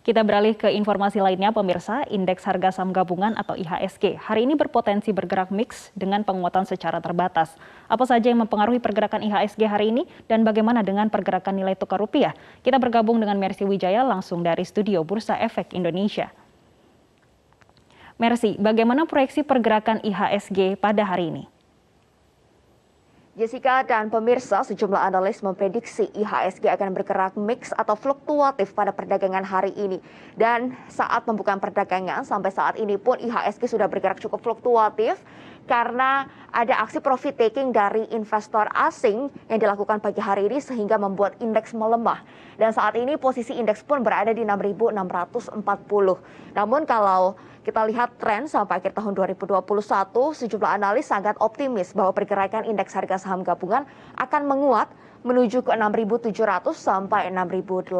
Kita beralih ke informasi lainnya, pemirsa. Indeks harga saham gabungan atau IHSG hari ini berpotensi bergerak mix dengan penguatan secara terbatas. Apa saja yang mempengaruhi pergerakan IHSG hari ini dan bagaimana dengan pergerakan nilai tukar rupiah? Kita bergabung dengan Mercy Wijaya langsung dari studio Bursa Efek Indonesia. Mercy, bagaimana proyeksi pergerakan IHSG pada hari ini? Jessica dan pemirsa, sejumlah analis memprediksi IHSG akan bergerak mix atau fluktuatif pada perdagangan hari ini. Dan saat pembukaan perdagangan sampai saat ini pun IHSG sudah bergerak cukup fluktuatif karena ada aksi profit taking dari investor asing yang dilakukan pagi hari ini sehingga membuat indeks melemah. Dan saat ini posisi indeks pun berada di 6.640. Namun kalau kita lihat tren sampai akhir tahun 2021, sejumlah analis sangat optimis bahwa pergerakan indeks harga saham gabungan akan menguat menuju ke 6.700 sampai 6.800.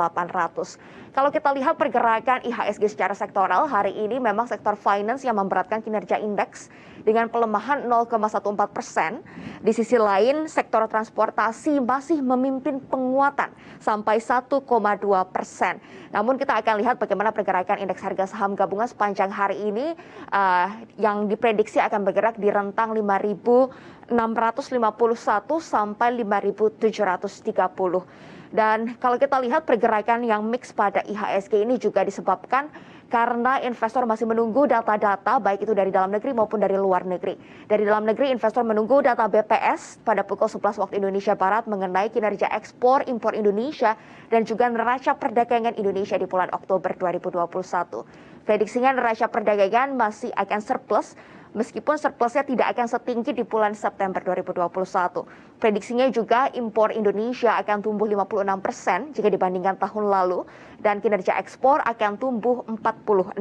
Kalau kita lihat pergerakan IHSG secara sektoral, hari ini memang sektor finance yang memberatkan kinerja indeks dengan pelemahan 0,14%. Di sisi lain, sektor transportasi masih memimpin penguatan sampai 1,2%. Namun kita akan lihat bagaimana pergerakan indeks harga saham gabungan sepanjang hari ini yang diprediksi akan bergerak di rentang 5.651 sampai 5.730. Dan kalau kita lihat pergerakan yang mix pada IHSG ini juga disebabkan karena investor masih menunggu data-data baik itu dari dalam negeri maupun dari luar negeri. Dari dalam negeri, investor menunggu data BPS pada pukul 11 waktu Indonesia Barat mengenai kinerja ekspor impor Indonesia dan juga neraca perdagangan Indonesia di bulan Oktober 2021. Prediksinya neraca perdagangan masih akan surplus, meskipun surplusnya tidak akan setinggi di bulan September 2021. Prediksinya juga impor Indonesia akan tumbuh 56% jika dibandingkan tahun lalu, dan kinerja ekspor akan tumbuh 46%.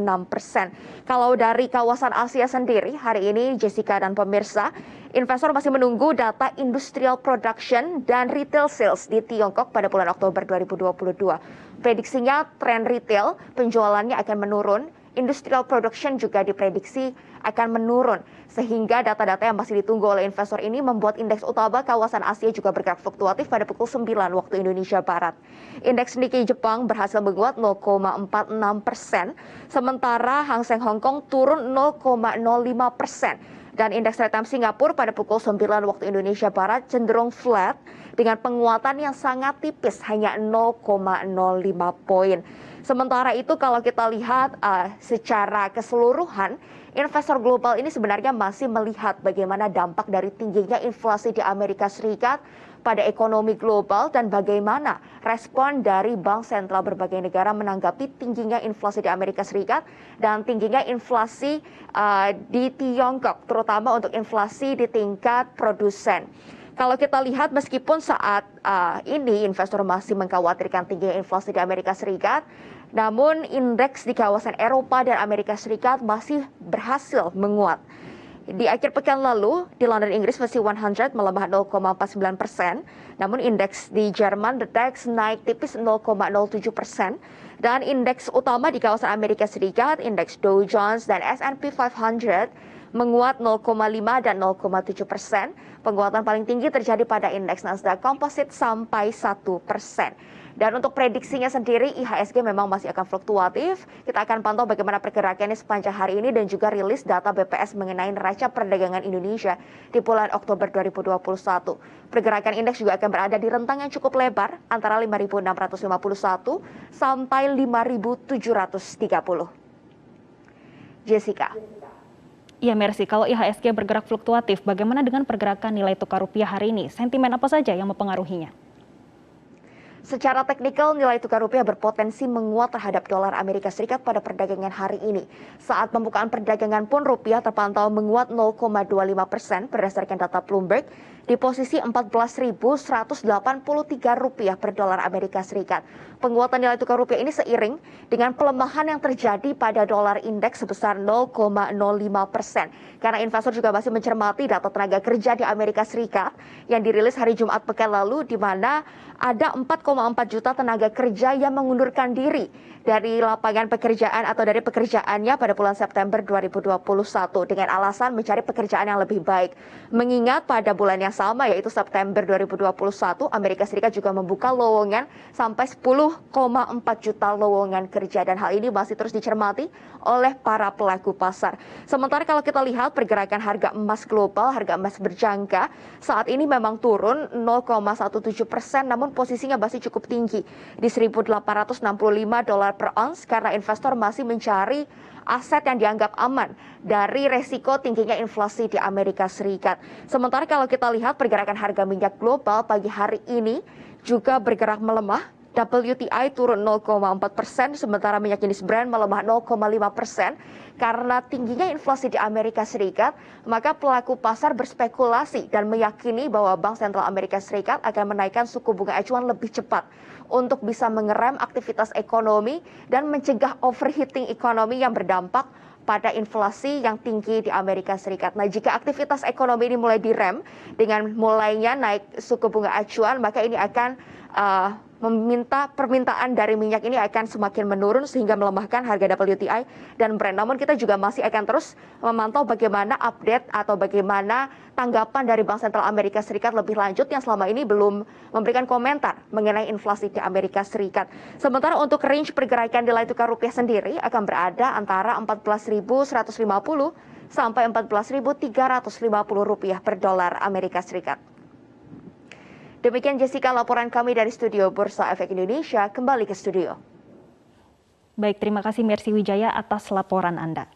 Kalau dari kawasan Asia sendiri, hari ini Jessica dan pemirsa, investor masih menunggu data industrial production dan retail sales di Tiongkok pada bulan Oktober 2022. Prediksinya tren retail penjualannya akan menurun, industrial production juga diprediksi akan menurun, sehingga data-data yang masih ditunggu oleh investor ini membuat indeks utama kawasan Asia juga bergerak fluktuatif pada pukul 9 waktu Indonesia Barat. Indeks Nikkei Jepang berhasil menguat 0,46%, sementara Hang Seng Hong Kong turun 0,05%. Dan indeks Straits Times Singapura pada pukul 9 waktu Indonesia Barat cenderung flat dengan penguatan yang sangat tipis, hanya 0,05 poin. Sementara itu kalau kita lihat secara keseluruhan, investor global ini sebenarnya masih melihat bagaimana dampak dari tingginya inflasi di Amerika Serikat pada ekonomi global dan bagaimana respon dari bank sentral berbagai negara menanggapi tingginya inflasi di Amerika Serikat dan tingginya inflasi di Tiongkok, terutama untuk inflasi di tingkat produsen. Kalau kita lihat meskipun saat ini investor masih mengkhawatirkan tingginya inflasi di Amerika Serikat, namun indeks di kawasan Eropa dan Amerika Serikat masih berhasil menguat. Di akhir pekan lalu, di London, Inggris, FTSE 100 melemah 0,49%, namun indeks di Jerman, The DAX, naik tipis 0,07%, dan indeks utama di kawasan Amerika Serikat, indeks Dow Jones dan S&P 500, menguat 0,5 dan 0,7%. Penguatan paling tinggi terjadi pada indeks Nasdaq Composite sampai 1%. Dan untuk prediksinya sendiri, IHSG memang masih akan fluktuatif. Kita akan pantau bagaimana pergerakannya sepanjang hari ini dan juga rilis data BPS mengenai neraca perdagangan Indonesia di bulan Oktober 2021. Pergerakan indeks juga akan berada di rentang yang cukup lebar antara 5.651 sampai 5.730. Jessica. Ya Mercy, kalau IHSG bergerak fluktuatif, bagaimana dengan pergerakan nilai tukar rupiah hari ini? Sentimen apa saja yang mempengaruhinya? Secara teknikal, nilai tukar rupiah berpotensi menguat terhadap dolar Amerika Serikat pada perdagangan hari ini. Saat pembukaan perdagangan pun rupiah terpantau menguat 0,25% berdasarkan data Bloomberg di posisi 14.183 rupiah per dolar Amerika Serikat. Penguatan nilai tukar rupiah ini seiring dengan pelemahan yang terjadi pada dolar indeks sebesar 0,05%. Karena investor juga masih mencermati data tenaga kerja di Amerika Serikat yang dirilis hari Jumat pekan lalu, di mana ada 4,2 juta tenaga kerja yang mengundurkan diri dari lapangan pekerjaan atau dari pekerjaannya pada bulan September 2021 dengan alasan mencari pekerjaan yang lebih baik. Mengingat pada bulan yang sama yaitu September 2021, Amerika Serikat juga membuka lowongan sampai 10,4 juta lowongan kerja dan hal ini masih terus dicermati oleh para pelaku pasar. Sementara kalau kita lihat pergerakan harga emas global, harga emas berjangka saat ini memang turun 0,17%, namun posisinya masih cukup tinggi di $1.865 per ons karena investor masih mencari aset yang dianggap aman dari resiko tingginya inflasi di Amerika Serikat. Sementara kalau kita lihat pergerakan harga minyak global pagi hari ini juga bergerak melemah. WTI turun 0,4%, sementara minyak jenis Brent melemah 0,5%. Karena tingginya inflasi di Amerika Serikat, maka pelaku pasar berspekulasi dan meyakini bahwa Bank Sentral Amerika Serikat akan menaikkan suku bunga acuan lebih cepat untuk bisa mengerem aktivitas ekonomi dan mencegah overheating ekonomi yang berdampak pada inflasi yang tinggi di Amerika Serikat. Nah, jika aktivitas ekonomi ini mulai direm dengan mulainya naik suku bunga acuan, maka ini akan permintaan dari minyak ini akan semakin menurun sehingga melemahkan harga WTI dan Brent. Namun kita juga masih akan terus memantau bagaimana update atau bagaimana tanggapan dari Bank Sentral Amerika Serikat lebih lanjut yang selama ini belum memberikan komentar mengenai inflasi di Amerika Serikat. Sementara untuk range pergerakan nilai tukar rupiah sendiri akan berada antara 14.150 sampai 14.350 rupiah per dolar Amerika Serikat. Demikian Jessica laporan kami dari studio Bursa Efek Indonesia. Kembali ke studio. Baik, terima kasih Mercy Wijaya atas laporan Anda.